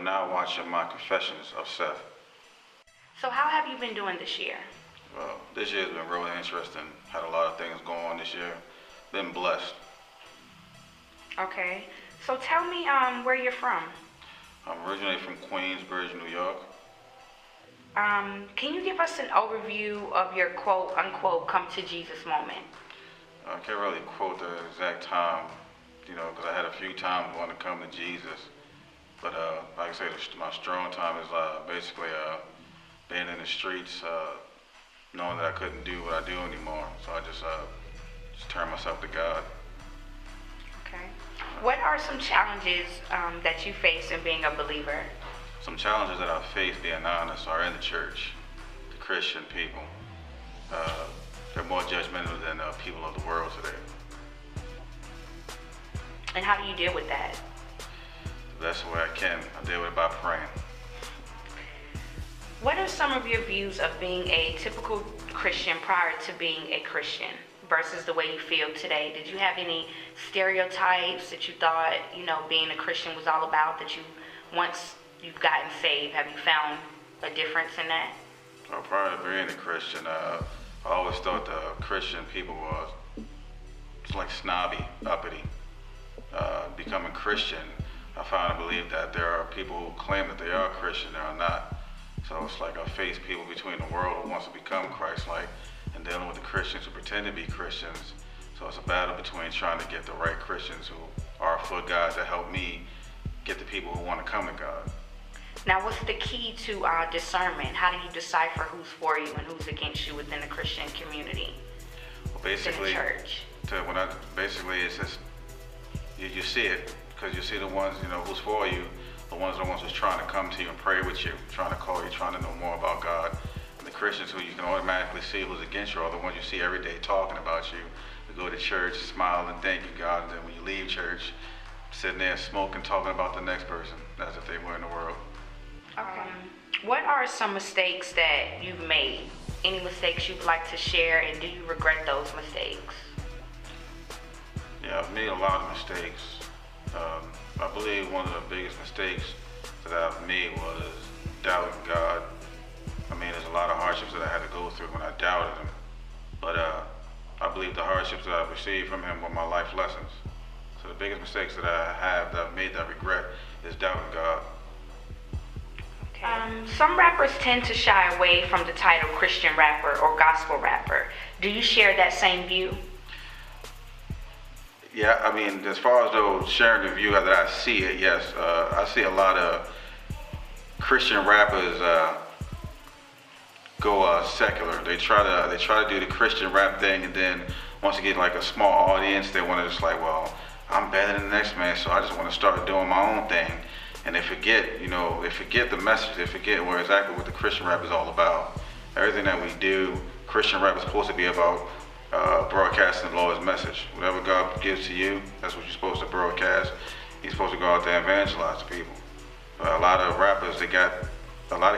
now watching my Confessions of Seth. So how have you been doing this year? Well, this year's been really interesting. Had a lot of things going on this year. Been blessed. Okay. So tell me where you're from. I'm originally from Queensbridge, New York. Can you give us an overview of your quote unquote come to Jesus moment? I can't really quote the exact time, because I had a few times wanting to come to Jesus. But like I say, my strong time is basically being in the streets, knowing that I couldn't do what I do anymore. So I just turned myself to God. Okay. What are some challenges that you face in being a believer? Some challenges that I face, being honest, are in the church. The Christian people. They're more judgmental than people of the world today. And how do you deal with that? The best way I can. I deal with it by praying. What are some of your views of being a typical Christian prior to being a Christian versus the way you feel today? Did you have any stereotypes that you thought, being a Christian was all about, that once you've gotten saved, have you found a difference in that? Well, prior to being a Christian, I always thought the Christian people was like snobby, uppity. Becoming Christian, I finally believe that there are people who claim that they are Christian, they are not. So it's like I face people between the world who wants to become Christ-like and dealing with the Christians who pretend to be Christians. So it's a battle between trying to get the right Christians who are for God to help me get the people who want to come to God. Now, what's the key to discernment? How do you decipher who's for you and who's against you within the Christian community? Well, basically, within the church. It's just you see it, because you see the ones who's for you. The ones are the ones who's trying to come to you and pray with you, trying to call you, trying to know more about God. And the Christians who you can automatically see who's against you are the ones you see every day talking about you. You go to church, smile and thank you, God, and then when you leave church, sitting there smoking, talking about the next person as if they were in the world. Okay. What are some mistakes that you've made? Any mistakes you'd like to share, and do you regret those mistakes? Yeah, I've made a lot of mistakes. I believe one of the biggest mistakes that I've made was doubting God. I mean, there's a lot of hardships that I had to go through when I doubted Him. But I believe the hardships that I've received from Him were my life lessons. So the biggest mistakes that I've made that I regret is doubting God. Okay. Some rappers tend to shy away from the title Christian rapper or gospel rapper. Do you share that same view? Yeah, I mean, as far as though sharing the view that I see it, yes. I see a lot of Christian rappers go secular. They try to do the Christian rap thing, and then once you get like a small audience, they want to just like, well, I'm better than the next man, so I just want to start doing my own thing. And they forget, they forget the message. They forget exactly what the Christian rap is all about. Everything that we do, Christian rap is supposed to be about broadcasting the Lord's message. Whatever God gives to you, that's what you're supposed to broadcast. You're supposed to go out there and evangelize to people. But a lot of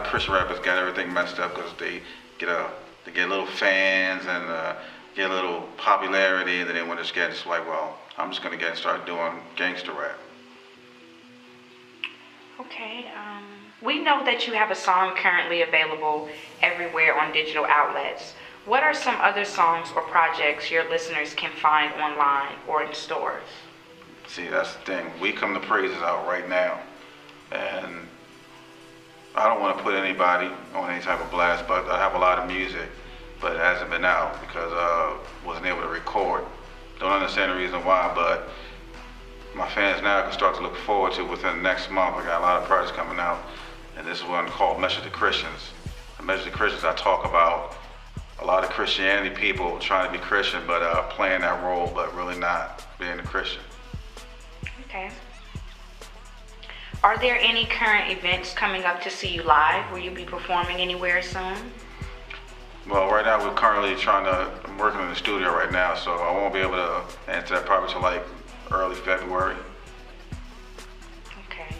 Christian rappers got everything messed up because they get little fans and get a little popularity, and then they want to just get like, well, I'm just going to get and start doing gangster rap. Okay. We know that you have a song currently available everywhere on digital outlets. What are some other songs or projects your listeners can find online or in stores? See, that's the thing. We Come to Praise is out right now. And I don't want to put anybody on any type of blast, but I have a lot of music, but it hasn't been out because I wasn't able to record. Don't understand the reason why, but my fans now can start to look forward to within the next month. I got a lot of projects coming out, and this is one called Message to Christians. The Message to Christians, I talk about a lot of Christianity people trying to be Christian, but playing that role, but really not being a Christian. Okay. Are there any current events coming up to see you live? Will you be performing anywhere soon? Well, right now I'm working in the studio right now, so I won't be able to answer that probably till like early February. Okay.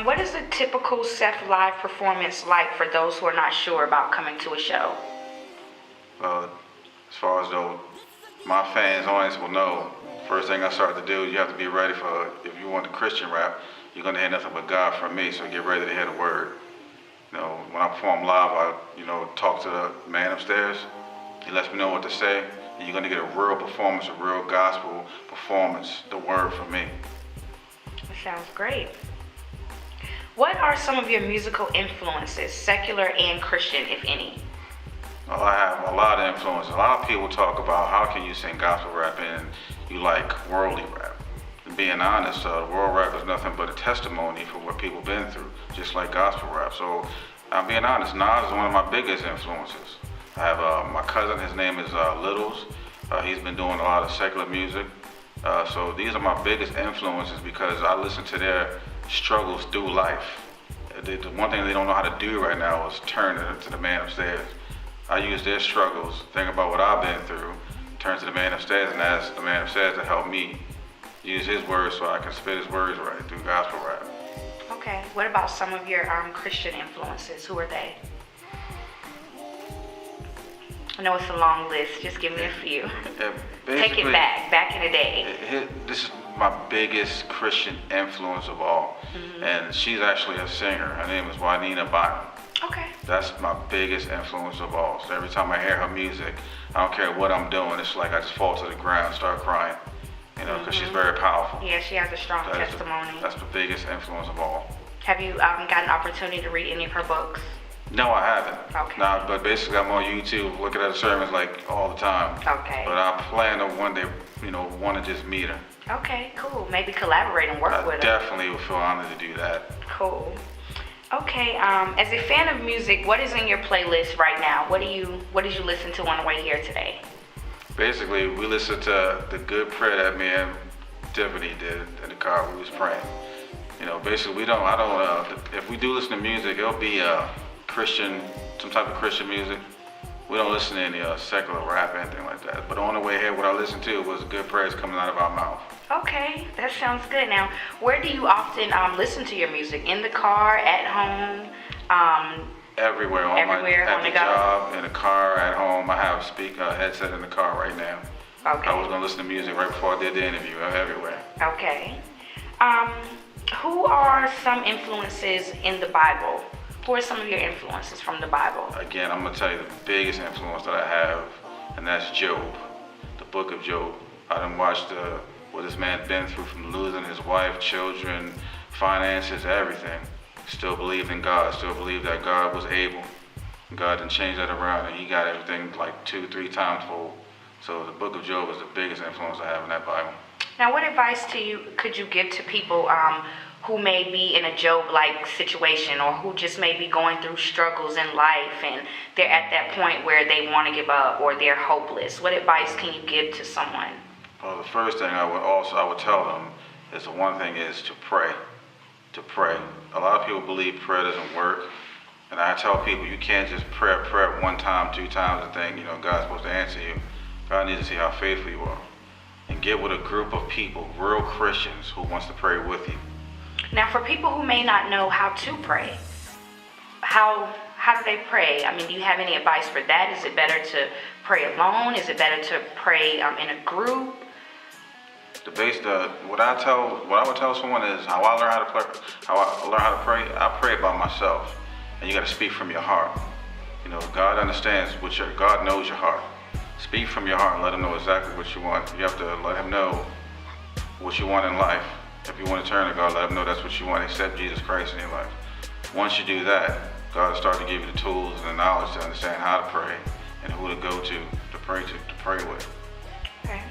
What is a typical Seth live performance like for those who are not sure about coming to a show? Well, as far as though my fans, audience will know, first thing I start to do, you have to be ready for, if you want the Christian rap, you're gonna hear nothing but God from me. So get ready to hear the word. When I perform live, I talk to the man upstairs. He lets me know what to say. And you're gonna get a real performance, a real gospel performance, the word from me. That sounds great. What are some of your musical influences, secular and Christian, if any? Well, I have a lot of influences. A lot of people talk about how can you sing gospel rap and you like worldly rap. And being honest, world rap is nothing but a testimony for what people been through, just like gospel rap. So I'm being honest, Nas is one of my biggest influences. I have my cousin, his name is Littles. He's been doing a lot of secular music. So these are my biggest influences because I listen to their struggles through life. The one thing they don't know how to do right now is turn it to the man upstairs. I use their struggles, think about what I've been through, turn to the man upstairs and ask the man upstairs to help me use his words so I can spit his words right through gospel rap. Okay, what about some of your Christian influences? Who are they? I know it's a long list, just give me a few. Take it back in the day. This is my biggest Christian influence of all. And she's actually a singer. Her name is A.N.B. Okay. That's my biggest influence of all. So every time I hear her music, I don't care what I'm doing, it's like I just fall to the ground and start crying. Because she's very powerful. Yeah, she has a strong testimony. That's the biggest influence of all. Have you got an opportunity to read any of her books? No, I haven't. Okay. Nah, but basically I'm on YouTube looking at her sermons like all the time. Okay. But I plan to one day, want to just meet her. Okay, cool. Maybe collaborate and work with her. I definitely would feel honored to do that. Cool. Okay, as a fan of music, what is in your playlist right now? What did you listen to on the way here today? Basically, we listened to the good prayer that me and Tiffany did in the car when we was praying. Basically if we do listen to music, it'll be Christian, some type of Christian music. We don't listen to any secular rap or anything like that. But on the way here, what I listened to was good prayers coming out of our mouth. Okay, that sounds good. Now, where do you often listen to your music? In the car, at home? Everywhere. At the job, in the car, at home. I have a headset in the car right now. Okay. I was going to listen to music right before I did the interview. Everywhere. Okay. Who are some influences in the Bible? Who are some of your influences from the Bible? Again, I'm going to tell you the biggest influence that I have, and that's Job, the book of Job. I done watched what this man been through, from losing his wife, children, finances, everything. Still believed in God, still believed that God was able. God didn't change that around, and he got everything like 2-3 times fold. So the book of Job is the biggest influence I have in that Bible. Now, what advice could you give to people who may be in a Job-like situation, or who just may be going through struggles in life and they're at that point where they want to give up or they're hopeless? What advice can you give to someone? Well, the first thing I would tell them is the one thing is to pray. To pray. A lot of people believe prayer doesn't work. And I tell people you can't just pray one time, 2 times and think, God's supposed to answer you. God needs to see how faithful you are. And get with a group of people, real Christians, who wants to pray with you. Now, for people who may not know how to pray, how do they pray? I mean, do you have any advice for that? Is it better to pray alone? Is it better to pray in a group? What I would tell someone is how I learn how to pray. I pray by myself, and you got to speak from your heart. God understands God knows your heart. Speak from your heart and let him know exactly what you want. You have to let him know what you want in life. If you want to turn to God, let him know that's what you want. Accept Jesus Christ in your life. Once you do that, God will start to give you the tools and the knowledge to understand how to pray and who to go to pray with. Okay.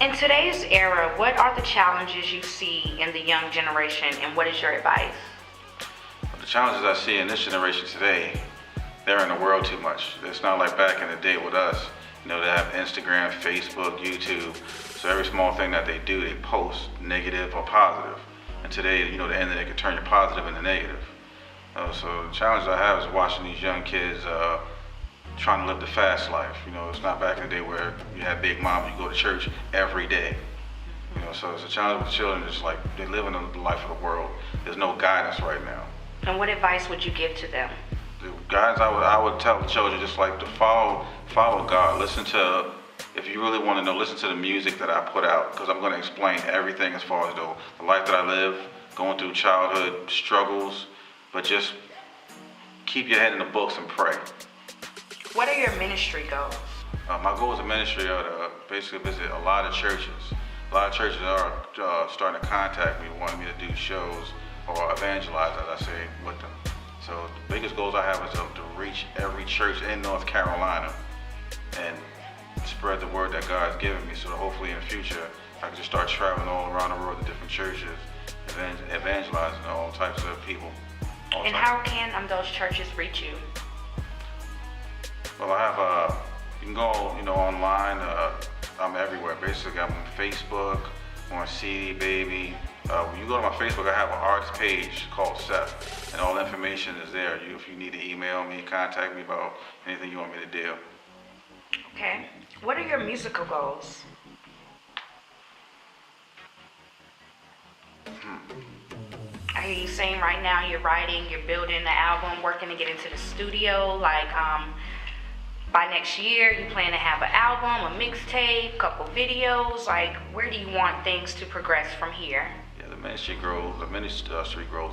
In today's era, what are the challenges you see in the young generation, and what is your advice? The challenges I see in this generation today, they're in the world too much. It's not like back in the day with us. They have Instagram, Facebook, YouTube. So every small thing that they do, they post, negative or positive. And today, the internet can turn your positive into negative. So the challenge I have is watching these young kids trying to live the fast life. It's not back in the day where you had Big Mama, you go to church every day. So it's a challenge with children. It's like they're living the life of the world. There's no guidance right now. And what advice would you give to them? The guidance I would tell the children just like to follow God. Listen to if you really want to know, listen to the music that I put out, because I'm going to explain everything as far as the life that I live, going through childhood struggles, but just keep your head in the books and pray. What are your ministry goals? My goal as a ministry are to basically visit a lot of churches. A lot of churches are starting to contact me, wanting me to do shows or evangelize, as I say, with them. So the biggest goals I have is to reach every church in North Carolina and spread the word that God has given me, so that hopefully in the future I can just start traveling all around the world to different churches, evangelizing all types of people. And how can those churches reach you? Well, I have you can go online. I'm everywhere. Basically, I'm on Facebook, on CD Baby. When you go to my Facebook, I have an arts page called Seth, and all the information is there. If you need to email me, contact me about anything you want me to do. Okay. What are your musical goals? Are you saying right now you're writing, you're building the album, working to get into the studio? Like, by next year, you plan to have an album, a mixtape, couple videos? Like, where do you want things to progress from here? Yeah, the ministry goals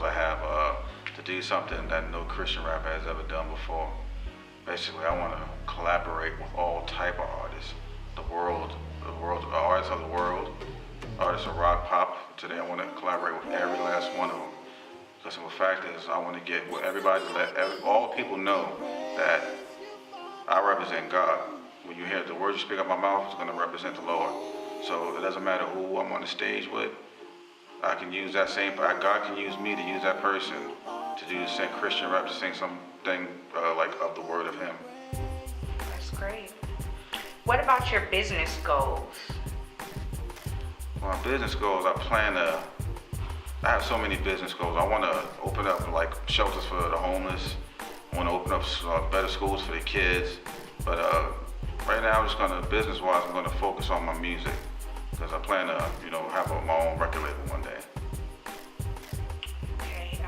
I have to do something that no Christian rapper has ever done before. Basically, I want to collaborate with all type of artists, the artists of the world, artists of rock, pop. Today, I want to collaborate with every last one of them. Because the fact is, I want to get with everybody, all people know that I represent God. When you hear the words you speak out my mouth, it's going to represent the Lord. So it doesn't matter who I'm on the stage with. I can use that same. God can use me to use that person to do the same Christian rap, to sing something like of the word of Him. That's great. What about your business goals? My business goals, I have so many business goals. I want to open up like shelters for the homeless. I want to open up better schools for the kids. But right now, business-wise, I'm going to focus on my music, because I plan to, have my own record label one day. Okay.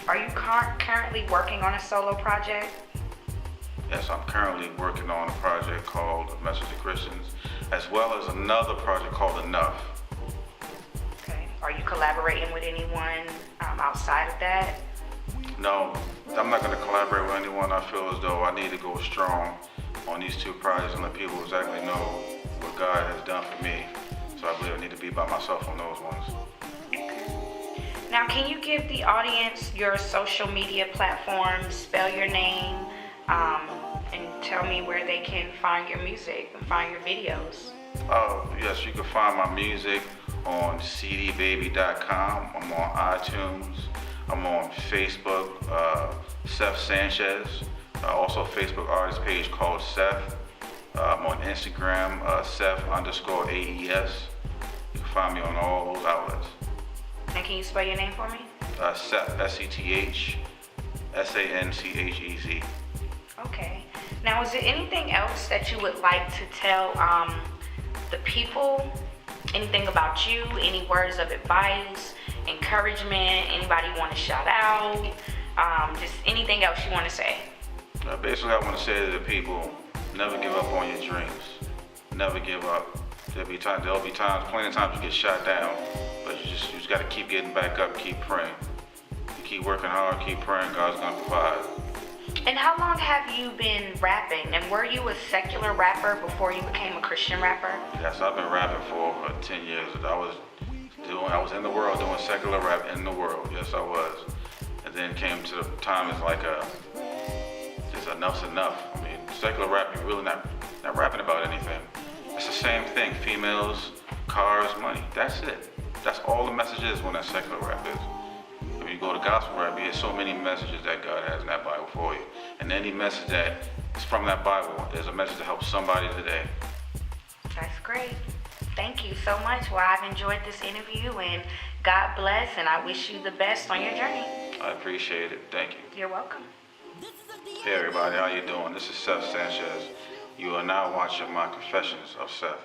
Are you currently working on a solo project? Yes, I'm currently working on a project called Message to Christians, as well as another project called Enough. Okay. Are you collaborating with anyone outside of that? No, I'm not going to collaborate with anyone. I feel as though I need to go strong on these two projects and let people exactly know what God has done for me. So I believe I need to be by myself on those ones. Now, can you give the audience your social media platforms, spell your name, and tell me where they can find your music and find your videos? Yes, you can find my music on cdbaby.com. I'm on iTunes. I'm on Facebook, Seth Sanchez. Also Facebook artist page called Seth. I'm on Instagram, Seth_AES. You can find me on all those outlets. And can you spell your name for me? Seth, S-E-T-H, S-A-N-C-H-E-Z. Okay. Now, is there anything else that you would like to tell the people? Anything about you? Any words of advice, encouragement? Anybody you want to shout out? Just anything else you want to say? Basically, I want to say to the people, never give up on your dreams. Never give up. There'll be times, plenty of times you get shot down, but you just got to keep getting back up, keep praying. You keep working hard, keep praying, God's going to provide. And how long have you been rapping? And were you a secular rapper before you became a Christian rapper? Yes, I've been rapping for over 10 years. I was in the world doing secular rap in the world. Yes, I was. And then came to the time it's like just enough's enough. I mean, secular rap, you're really not rapping about anything. It's the same thing. Females, cars, money. That's it. That's all the message is when that secular rap is. When you go to gospel rap, you hear so many messages that God has in that Bible for you. And any message that is from that Bible, there's a message to help somebody today. That's great. Thank you so much. Well, I've enjoyed this interview, and God bless, and I wish you the best on your journey. I appreciate it. Thank you. You're welcome. Hey everybody, how you doing? This is Seth Sanchez. You are now watching my Confessions of Seth.